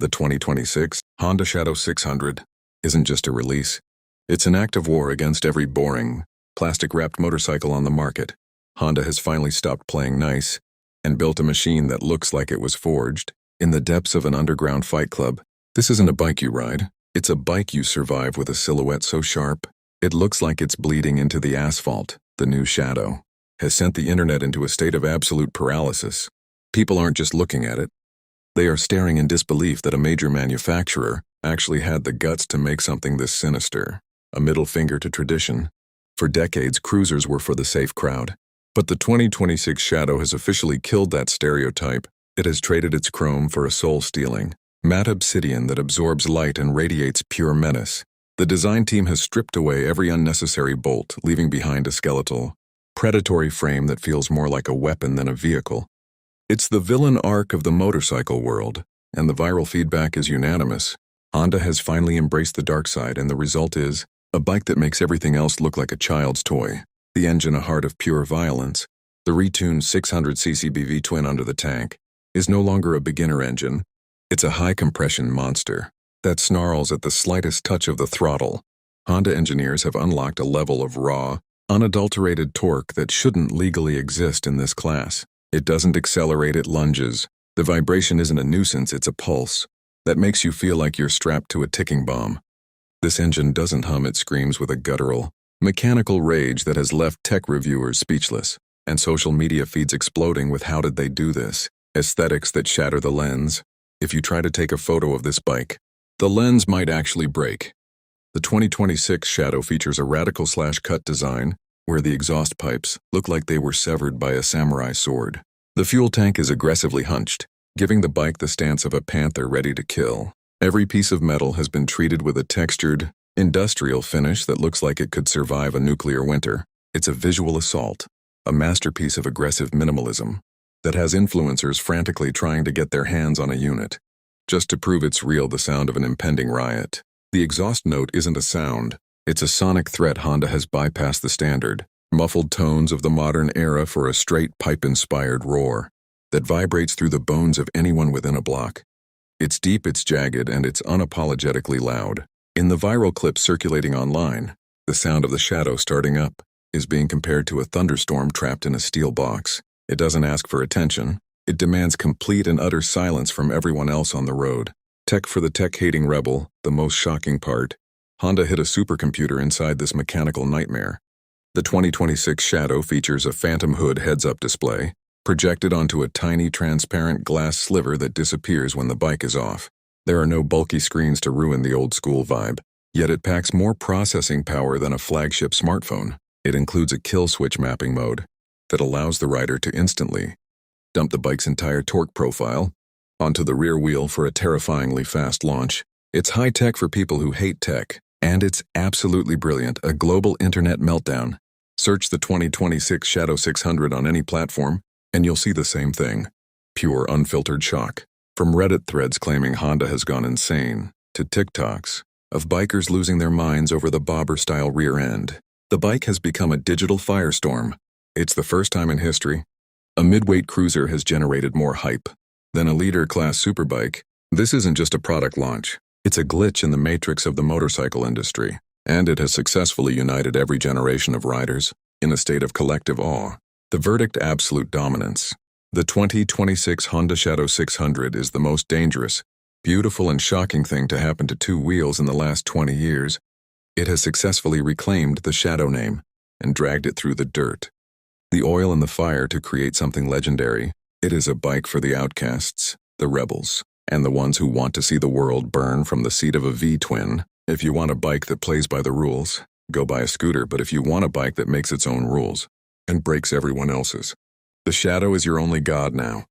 The 2026 Honda Shadow 600 isn't just a release. It's an act of war against every boring, plastic-wrapped motorcycle on the market. Honda has finally stopped playing nice and built a machine that looks like it was forged in the depths of an underground fight club. This isn't a bike you ride. It's a bike you survive with a silhouette so sharp, it looks like it's bleeding into the asphalt. The new Shadow has sent the internet into a state of absolute paralysis. People aren't just looking at it. They are staring in disbelief that a major manufacturer actually had the guts to make something this sinister. A middle finger to tradition. For decades, cruisers were for the safe crowd. But the 2026 Shadow has officially killed that stereotype. It has traded its chrome for a soul-stealing, matte obsidian that absorbs light and radiates pure menace. The design team has stripped away every unnecessary bolt, leaving behind a skeletal, predatory frame that feels more like a weapon than a vehicle. It's the villain arc of the motorcycle world, and the viral feedback is unanimous. Honda has finally embraced the dark side, and the result is a bike that makes everything else look like a child's toy. The engine, a heart of pure violence. The retuned 600cc BV twin under the tank is no longer a beginner engine. It's a high-compression monster that snarls at the slightest touch of the throttle. Honda engineers have unlocked a level of raw, unadulterated torque that shouldn't legally exist in this class. It doesn't accelerate, it lunges. The vibration isn't a nuisance, it's a pulse that makes you feel like you're strapped to a ticking bomb. This engine doesn't hum, it screams with a guttural, mechanical rage that has left tech reviewers speechless, and social media feeds exploding with "how did they do this?" aesthetics that shatter the lens. If you try to take a photo of this bike, the lens might actually break. The 2026 Shadow features a radical slash-cut design where the exhaust pipes look like they were severed by a samurai sword. The fuel tank is aggressively hunched, giving the bike the stance of a panther ready to kill. Every piece of metal has been treated with a textured, industrial finish that looks like it could survive a nuclear winter. It's a visual assault, a masterpiece of aggressive minimalism that has influencers frantically trying to get their hands on a unit, just to prove it's real. The sound of an impending riot. The exhaust note isn't a sound. It's a sonic threat. Honda has bypassed the standard, muffled tones of the modern era for a straight pipe-inspired roar that vibrates through the bones of anyone within a block. It's deep, it's jagged, and it's unapologetically loud. In the viral clip circulating online, the sound of the Shadow starting up is being compared to a thunderstorm trapped in a steel box. It doesn't ask for attention. It demands complete and utter silence from everyone else on the road. Tech for the tech-hating rebel, the most shocking part. Honda hid a supercomputer inside this mechanical nightmare. The 2026 Shadow features a phantom hood heads-up display, projected onto a tiny transparent glass sliver that disappears when the bike is off. There are no bulky screens to ruin the old-school vibe, yet it packs more processing power than a flagship smartphone. It includes a kill switch mapping mode that allows the rider to instantly dump the bike's entire torque profile onto the rear wheel for a terrifyingly fast launch. It's high-tech for people who hate tech, and it's absolutely brilliant, a global internet meltdown. Search the 2026 Shadow 600 on any platform, and you'll see the same thing. Pure, unfiltered shock. From Reddit threads claiming Honda has gone insane, to TikToks of bikers losing their minds over the bobber-style rear end. The bike has become a digital firestorm. It's the first time in history a midweight cruiser has generated more hype than a leader-class superbike. This isn't just a product launch. It's a glitch in the matrix of the motorcycle industry, and it has successfully united every generation of riders in a state of collective awe. The verdict: absolute dominance. The 2026 Honda Shadow 600 is the most dangerous, beautiful, and shocking thing to happen to two wheels in the last 20 years. It has successfully reclaimed the Shadow name and dragged it through the dirt, the oil and the fire to create something legendary. It is a bike for the outcasts, the rebels, and the ones who want to see the world burn from the seat of a V-twin. If you want a bike that plays by the rules, go buy a scooter, but if you want a bike that makes its own rules and breaks everyone else's, the Shadow is your only god now.